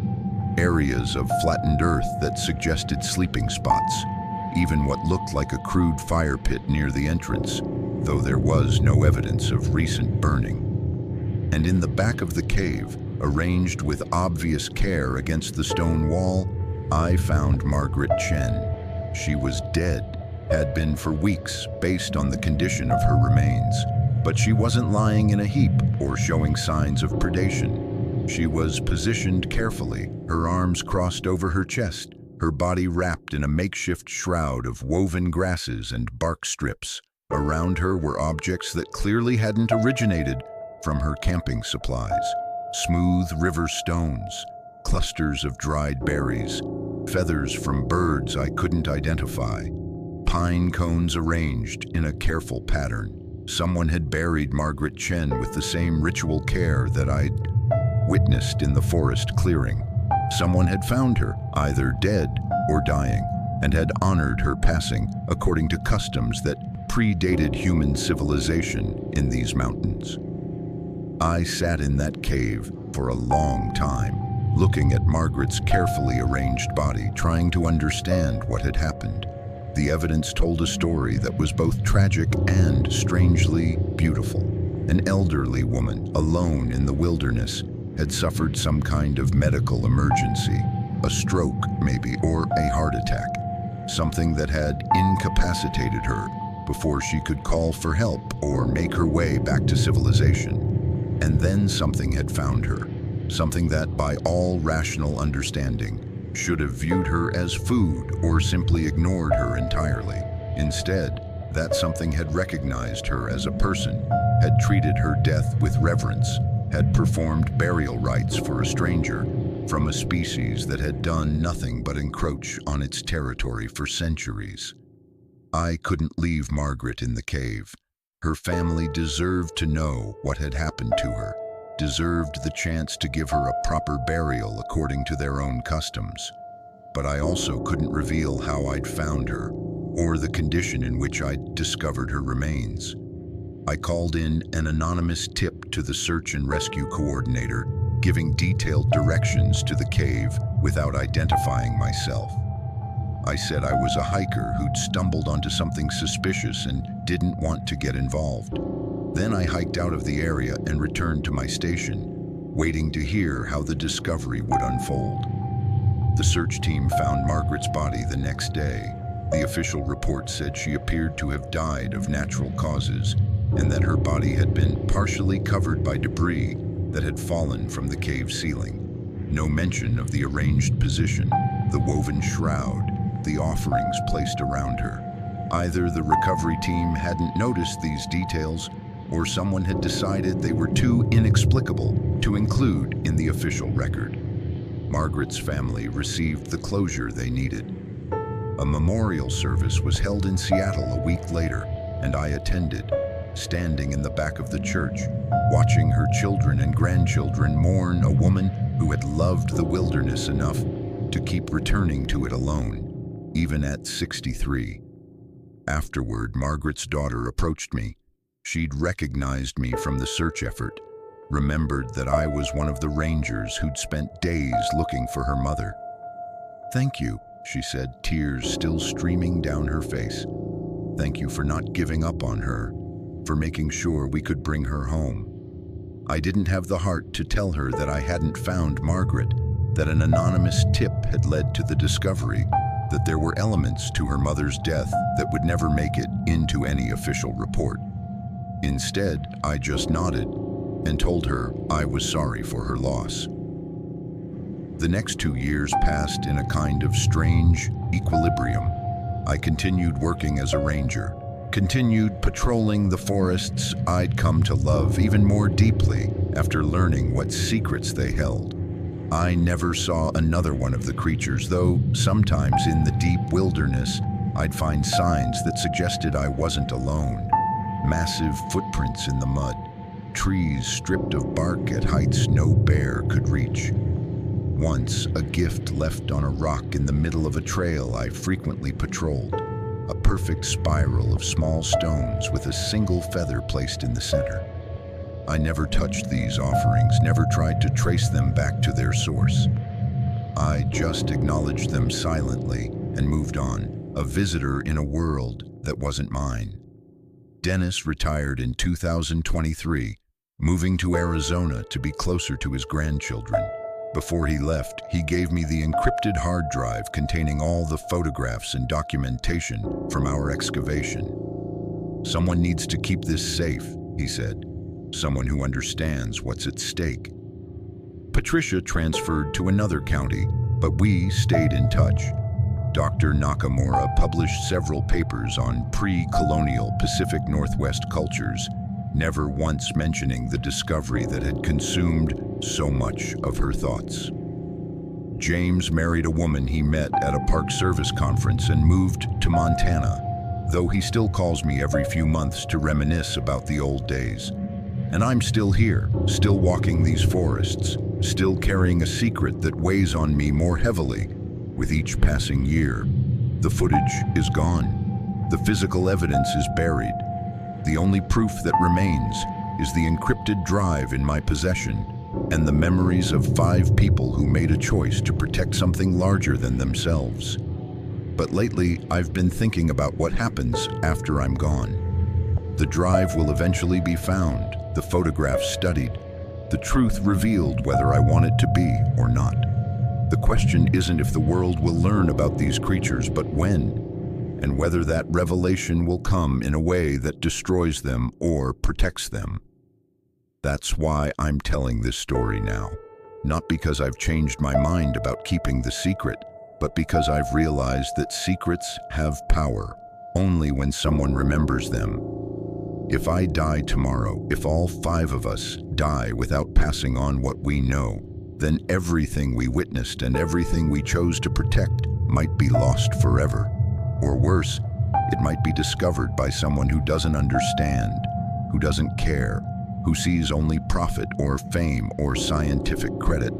areas of flattened earth that suggested sleeping spots, even what looked like a crude fire pit near the entrance, though there was no evidence of recent burning. And in the back of the cave, arranged with obvious care against the stone wall, I found Margaret Chen. She was dead, had been for weeks based on the condition of her remains, but she wasn't lying in a heap or showing signs of predation. She was positioned carefully, her arms crossed over her chest, her body wrapped in a makeshift shroud of woven grasses and bark strips. Around her were objects that clearly hadn't originated from her camping supplies. Smooth river stones, clusters of dried berries, feathers from birds I couldn't identify, pine cones arranged in a careful pattern. Someone had buried Margaret Chen with the same ritual care that I'd witnessed in the forest clearing. Someone had found her, either dead or dying, and had honored her passing according to customs that predated human civilization in these mountains. I sat in that cave for a long time, looking at Margaret's carefully arranged body, trying to understand what had happened. The evidence told a story that was both tragic and strangely beautiful. An elderly woman, alone in the wilderness, had suffered some kind of medical emergency, a stroke maybe, or a heart attack, something that had incapacitated her before she could call for help or make her way back to civilization. And then something had found her, something that, by all rational understanding, should have viewed her as food or simply ignored her entirely. Instead, that something had recognized her as a person, had treated her death with reverence, had performed burial rites for a stranger from a species that had done nothing but encroach on its territory for centuries. I couldn't leave Margaret in the cave. Her family deserved to know what had happened to her, deserved the chance to give her a proper burial according to their own customs. But I also couldn't reveal how I'd found her, or the condition in which I'd discovered her remains. I called in an anonymous tip to the search and rescue coordinator, giving detailed directions to the cave without identifying myself. I said I was a hiker who'd stumbled onto something suspicious and didn't want to get involved. Then I hiked out of the area and returned to my station, waiting to hear how the discovery would unfold. The search team found Margaret's body the next day. The official report said she appeared to have died of natural causes, and that her body had been partially covered by debris that had fallen from the cave ceiling. No mention of the arranged position, the woven shroud, the offerings placed around her. Either the recovery team hadn't noticed these details, or someone had decided they were too inexplicable to include in the official record. Margaret's family received the closure they needed. A memorial service was held in Seattle a week later, and I attended, standing in the back of the church, watching her children and grandchildren mourn a woman who had loved the wilderness enough to keep returning to it alone, even at 63. Afterward, Margaret's daughter approached me. She'd recognized me from the search effort, remembered that I was one of the rangers who'd spent days looking for her mother. "Thank you," she said, tears still streaming down her face. "Thank you for not giving up on her, for making sure we could bring her home." I didn't have the heart to tell her that I hadn't found Margaret, that an anonymous tip had led to the discovery, that there were elements to her mother's death that would never make it into any official report. Instead, I just nodded and told her I was sorry for her loss. The next 2 years passed in a kind of strange equilibrium. I continued working as a ranger, continued patrolling the forests I'd come to love even more deeply after learning what secrets they held. I never saw another one of the creatures, though sometimes in the deep wilderness, I'd find signs that suggested I wasn't alone. Massive footprints in the mud, trees stripped of bark at heights no bear could reach. Once, a gift left on a rock in the middle of a trail I frequently patrolled, a perfect spiral of small stones with a single feather placed in the center. I never touched these offerings, never tried to trace them back to their source. I just acknowledged them silently and moved on, a visitor in a world that wasn't mine. Dennis retired in 2023, moving to Arizona to be closer to his grandchildren. Before he left, he gave me the encrypted hard drive containing all the photographs and documentation from our excavation. "Someone needs to keep this safe," he said. "Someone who understands what's at stake." Patricia transferred to another county, but we stayed in touch. Dr. Nakamura published several papers on pre-colonial Pacific Northwest cultures, never once mentioning the discovery that had consumed so much of her thoughts. James married a woman he met at a Park Service conference and moved to Montana, though he still calls me every few months to reminisce about the old days. And I'm still here, still walking these forests, still carrying a secret that weighs on me more heavily with each passing year. The footage is gone. The physical evidence is buried. The only proof that remains is the encrypted drive in my possession and the memories of 5 people who made a choice to protect something larger than themselves. But lately, I've been thinking about what happens after I'm gone. The drive will eventually be found, the photographs studied, the truth revealed whether I want it to be or not. The question isn't if the world will learn about these creatures, but when, and whether that revelation will come in a way that destroys them or protects them. That's why I'm telling this story now. Not because I've changed my mind about keeping the secret, but because I've realized that secrets have power only when someone remembers them. If I die tomorrow, if all 5 of us die without passing on what we know, then everything we witnessed and everything we chose to protect might be lost forever. Or worse, it might be discovered by someone who doesn't understand, who doesn't care, who sees only profit or fame or scientific credit.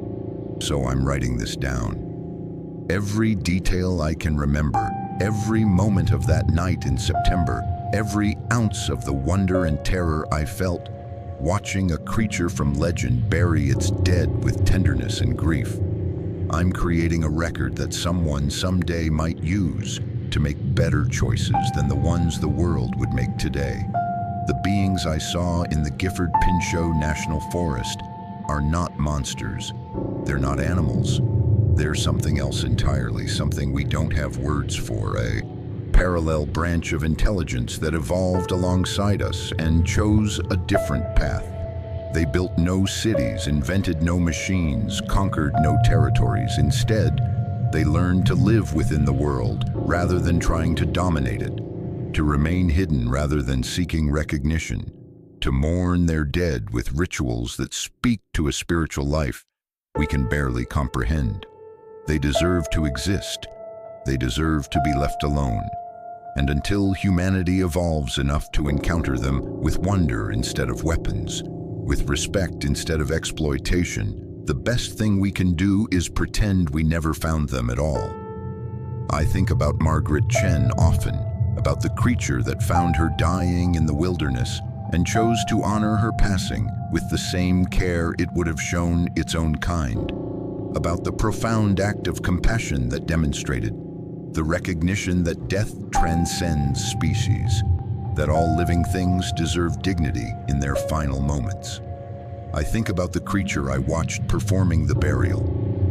So I'm writing this down. Every detail I can remember, every moment of that night in September, every ounce of the wonder and terror I felt, watching a creature from legend bury its dead with tenderness and grief. I'm creating a record that someone someday might use to make better choices than the ones the world would make today. The beings I saw in the Gifford Pinchot National Forest are not monsters. They're not animals. They're something else entirely, something we don't have words for, a parallel branch of intelligence that evolved alongside us and chose a different path. They built no cities, invented no machines, conquered no territories. Instead, they learned to live within the world rather than trying to dominate it, to remain hidden rather than seeking recognition, to mourn their dead with rituals that speak to a spiritual life we can barely comprehend. They deserve to exist. They deserve to be left alone. And until humanity evolves enough to encounter them with wonder instead of weapons, with respect instead of exploitation, the best thing we can do is pretend we never found them at all. I think about Margaret Chen often, about the creature that found her dying in the wilderness and chose to honor her passing with the same care it would have shown its own kind, about the profound act of compassion that demonstrated, the recognition that death transcends species, that all living things deserve dignity in their final moments. I think about the creature I watched performing the burial,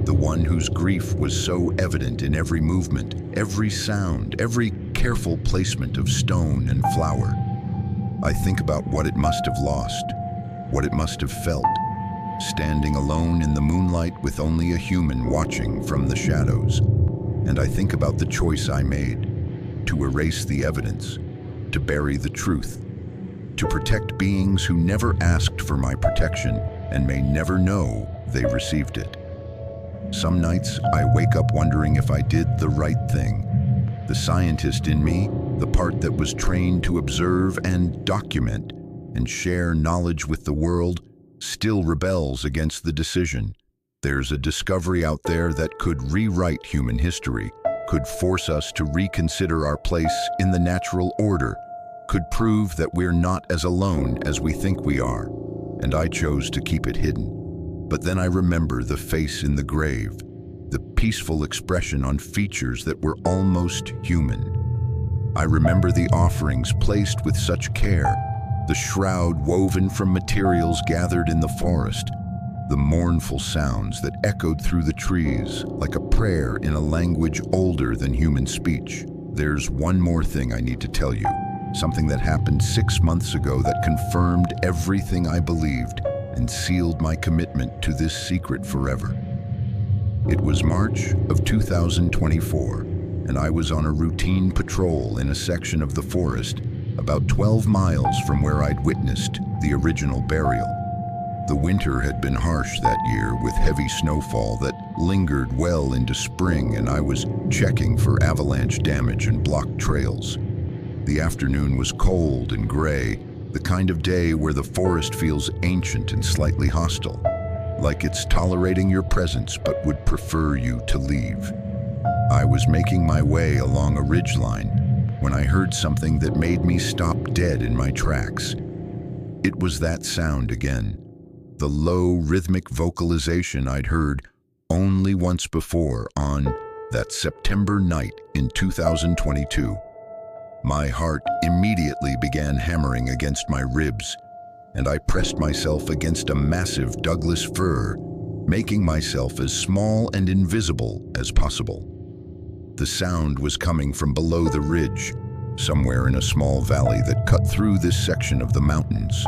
the one whose grief was so evident in every movement, every sound, every careful placement of stone and flower. I think about what it must have lost, what it must have felt, standing alone in the moonlight with only a human watching from the shadows. And I think about the choice I made, to erase the evidence, to bury the truth, to protect beings who never asked for my protection and may never know they received it. Some nights I wake up wondering if I did the right thing. The scientist in me, the part that was trained to observe and document and share knowledge with the world, still rebels against the decision. There's a discovery out there that could rewrite human history, could force us to reconsider our place in the natural order, could prove that we're not as alone as we think we are, and I chose to keep it hidden. But then I remember the face in the grave, the peaceful expression on features that were almost human. I remember the offerings placed with such care, the shroud woven from materials gathered in the forest, the mournful sounds that echoed through the trees like a prayer in a language older than human speech. There's one more thing I need to tell you, something that happened 6 months ago that confirmed everything I believed and sealed my commitment to this secret forever. It was March of 2024, and I was on a routine patrol in a section of the forest about 12 miles from where I'd witnessed the original burial. The winter had been harsh that year with heavy snowfall that lingered well into spring, and I was checking for avalanche damage and blocked trails. The afternoon was cold and gray, the kind of day where the forest feels ancient and slightly hostile, like it's tolerating your presence but would prefer you to leave. I was making my way along a ridgeline when I heard something that made me stop dead in my tracks. It was that sound again, the low rhythmic vocalization I'd heard only once before on that September night in 2022. My heart immediately began hammering against my ribs, and I pressed myself against a massive Douglas fir, making myself as small and invisible as possible. The sound was coming from below the ridge, somewhere in a small valley that cut through this section of the mountains.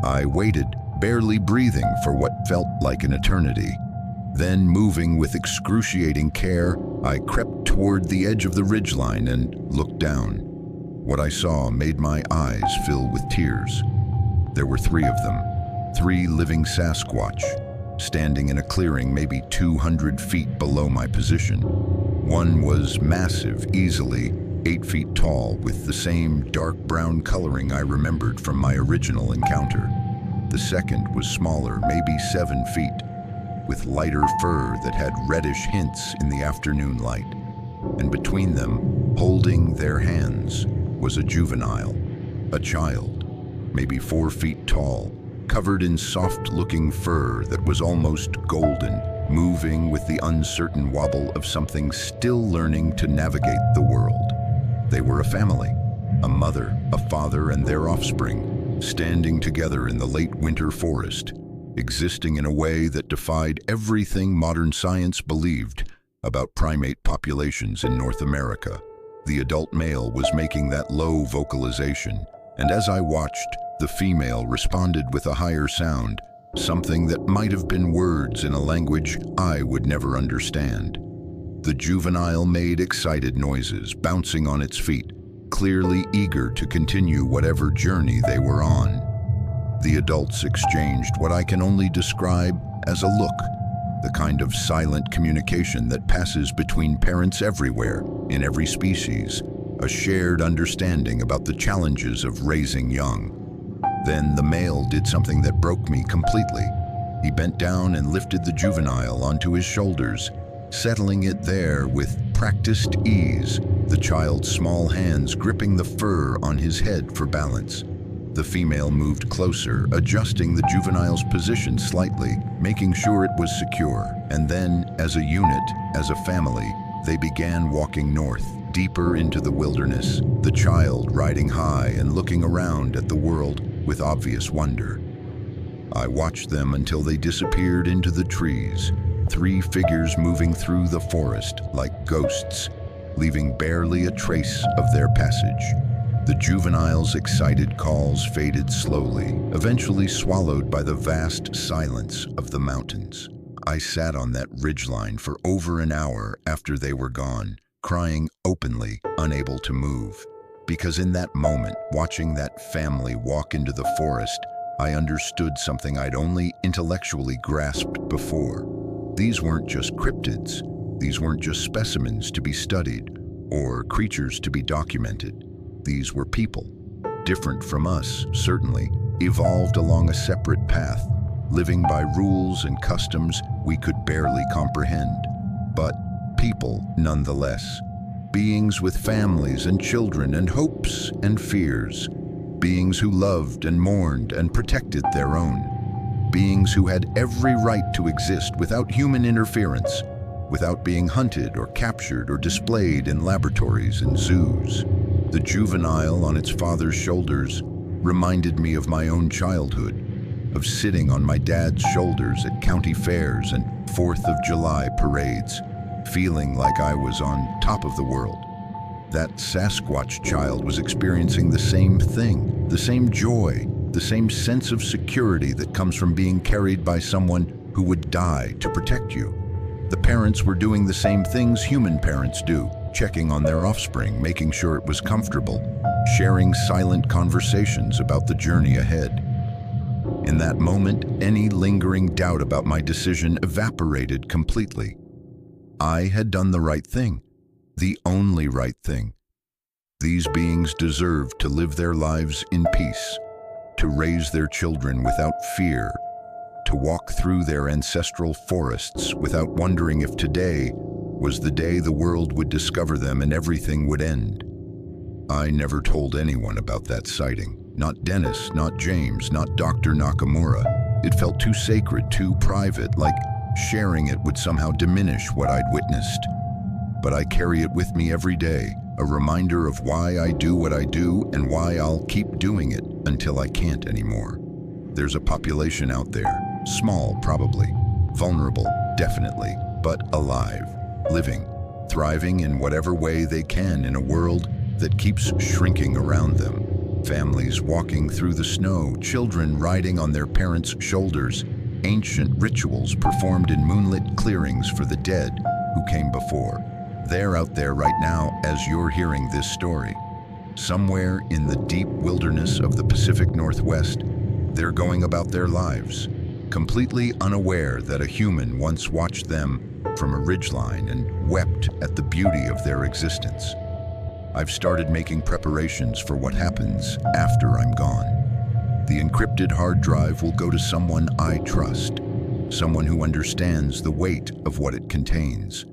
I waited, barely breathing for what felt like an eternity. Then, moving with excruciating care, I crept toward the edge of the ridgeline and looked down. What I saw made my eyes fill with tears. There were 3 of them, 3 living Sasquatch, standing in a clearing maybe 200 feet below my position. One was massive, easily 8 feet tall, with the same dark brown coloring I remembered from my original encounter. The second was smaller, maybe 7 feet, with lighter fur that had reddish hints in the afternoon light. And between them, holding their hands, was a juvenile, a child, maybe 4 feet tall, covered in soft-looking fur that was almost golden, moving with the uncertain wobble of something still learning to navigate the world. They were a family, a mother, a father, and their offspring, standing together in the late winter forest, existing in a way that defied everything modern science believed about primate populations in North America. The adult male was making that low vocalization, and as I watched, the female responded with a higher sound, something that might have been words in a language I would never understand. The juvenile made excited noises, bouncing on its feet, clearly eager to continue whatever journey they were on. The adults exchanged what I can only describe as a look, the kind of silent communication that passes between parents everywhere, in every species, a shared understanding about the challenges of raising young. Then the male did something that broke me completely. He bent down and lifted the juvenile onto his shoulders, settling it there with practiced ease, the child's small hands gripping the fur on his head for balance. The female moved closer, adjusting the juvenile's position slightly, making sure it was secure. And then, as a unit, as a family, they began walking north, deeper into the wilderness, the child riding high and looking around at the world with obvious wonder. I watched them until they disappeared into the trees, 3 figures moving through the forest like ghosts, leaving barely a trace of their passage. The juvenile's excited calls faded slowly, eventually swallowed by the vast silence of the mountains. I sat on that ridgeline for over an hour after they were gone, crying openly, unable to move. Because in that moment, watching that family walk into the forest, I understood something I'd only intellectually grasped before. These weren't just cryptids. These weren't just specimens to be studied or creatures to be documented. These were people, different from us, certainly, evolved along a separate path, living by rules and customs we could barely comprehend. But people nonetheless. Beings with families and children and hopes and fears. Beings who loved and mourned and protected their own. Beings who had every right to exist without human interference, without being hunted or captured or displayed in laboratories and zoos. The juvenile on its father's shoulders reminded me of my own childhood, of sitting on my dad's shoulders at county fairs and 4th of July parades, feeling like I was on top of the world. That Sasquatch child was experiencing the same thing, the same joy, the same sense of security that comes from being carried by someone who would die to protect you. The parents were doing the same things human parents do, checking on their offspring, making sure it was comfortable, sharing silent conversations about the journey ahead. In that moment, any lingering doubt about my decision evaporated completely. I had done the right thing, the only right thing. These beings deserved to live their lives in peace, to raise their children without fear, to walk through their ancestral forests without wondering if today was the day the world would discover them and everything would end. I never told anyone about that sighting. Not Dennis, not James, not Dr. Nakamura. It felt too sacred, too private, like sharing it would somehow diminish what I'd witnessed. But I carry it with me every day, a reminder of why I do what I do and why I'll keep doing it until I can't anymore. There's a population out there, small probably, vulnerable definitely, but alive, living, thriving in whatever way they can in a world that keeps shrinking around them. Families walking through the snow, children riding on their parents' shoulders, ancient rituals performed in moonlit clearings for the dead who came before. They're out there right now as you're hearing this story. Somewhere in the deep wilderness of the Pacific Northwest, they're going about their lives, completely unaware that a human once watched them from a ridgeline and wept at the beauty of their existence. I've started making preparations for what happens after I'm gone. The encrypted hard drive will go to someone I trust, someone who understands the weight of what it contains.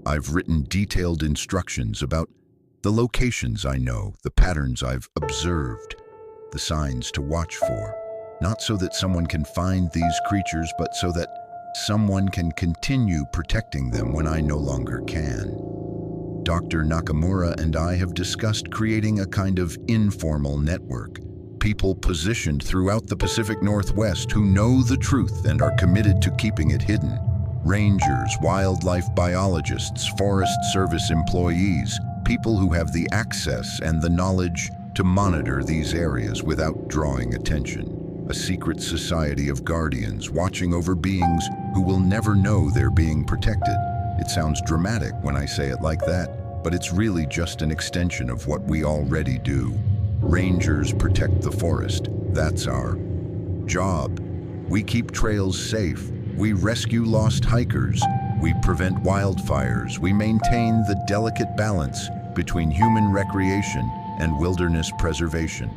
I've written detailed instructions about the locations I know, the patterns I've observed, the signs to watch for, not so that someone can find these creatures, but so that someone can continue protecting them when I no longer can. Dr. Nakamura and I have discussed creating a kind of informal network, people positioned throughout the Pacific Northwest who know the truth and are committed to keeping it hidden. Rangers, wildlife biologists, Forest Service employees, people who have the access and the knowledge to monitor these areas without drawing attention. A secret society of guardians watching over beings who will never know they're being protected. It sounds dramatic when I say it like that, but it's really just an extension of what we already do. Rangers protect the forest. That's our job. We keep trails safe. We rescue lost hikers. We prevent wildfires. We maintain the delicate balance between human recreation and wilderness preservation.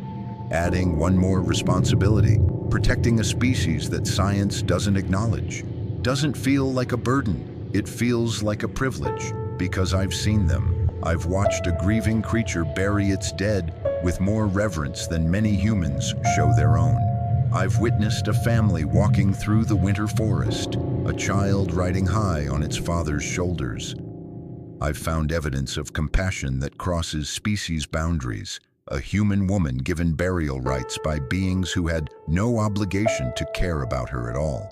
Adding one more responsibility, protecting a species that science doesn't acknowledge. Doesn't feel like a burden. It feels like a privilege, because I've seen them. I've watched a grieving creature bury its dead with more reverence than many humans show their own. I've witnessed a family walking through the winter forest, a child riding high on its father's shoulders. I've found evidence of compassion that crosses species boundaries, a human woman given burial rites by beings who had no obligation to care about her at all.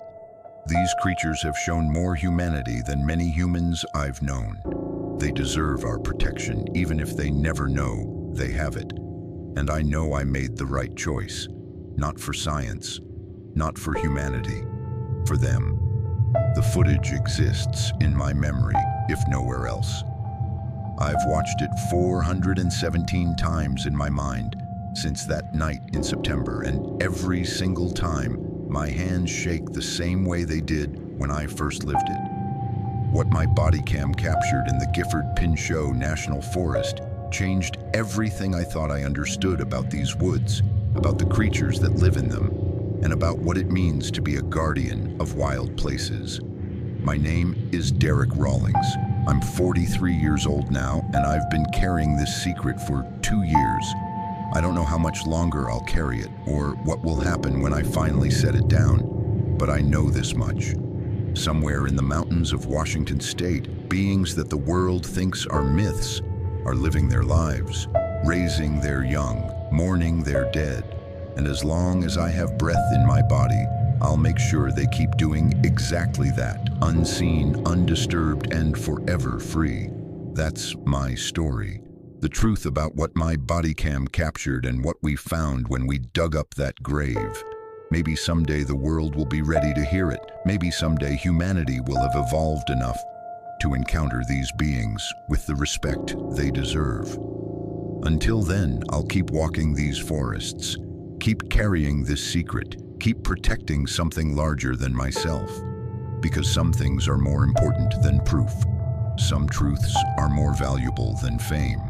These creatures have shown more humanity than many humans I've known. They deserve our protection, even if they never know they have it. And I know I made the right choice. Not for science, not for humanity, for them. The footage exists in my memory, if nowhere else. I've watched it 417 times in my mind since that night in September, and every single time, my hands shake the same way they did when I first lived it. What my Bodycam captured in the Gifford-Pinchot National Forest changed everything I thought I understood about these woods, about the creatures that live in them, and about what it means to be a guardian of wild places. My name is Derek Rawlings. I'm 43 years old now, and I've been carrying this secret for 2 years. I don't know how much longer I'll carry it, or what will happen when I finally set it down, but I know this much. Somewhere in the mountains of Washington State, beings that the world thinks are myths are living their lives, raising their young, mourning their dead, and as long as I have breath in my body, I'll make sure they keep doing exactly that, unseen, undisturbed, and forever free. That's my story. The truth about what my Bodycam captured and what we found when we dug up that grave. Maybe someday the world will be ready to hear it. Maybe someday humanity will have evolved enough to encounter these beings with the respect they deserve. Until then, I'll keep walking these forests, keep carrying this secret, keep protecting something larger than myself. Because some things are more important than proof. Some truths are more valuable than fame.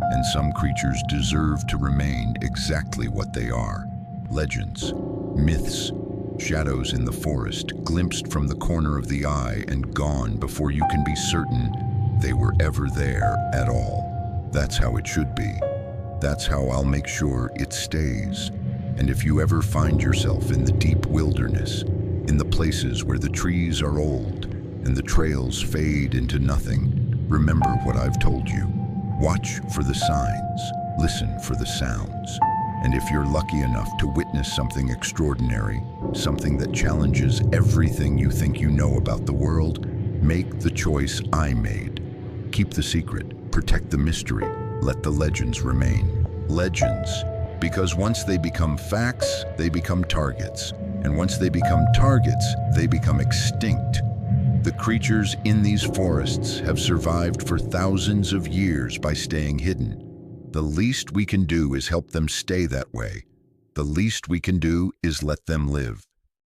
And some creatures deserve to remain exactly what they are. Legends, myths, shadows in the forest, glimpsed from the corner of the eye and gone before you can be certain they were ever there at all. That's how it should be. That's how I'll make sure it stays. And if you ever find yourself in the deep wilderness, in the places where the trees are old and the trails fade into nothing, remember what I've told you. Watch for the signs, listen for the sounds. And if you're lucky enough to witness something extraordinary, something that challenges everything you think you know about the world, make the choice I made. Keep the secret, protect the mystery, let the legends remain. Legends, because once they become facts, they become targets. And once they become targets, they become extinct. The creatures in these forests have survived for thousands of years by staying hidden. The least we can do is help them stay that way. The least we can do is let them live.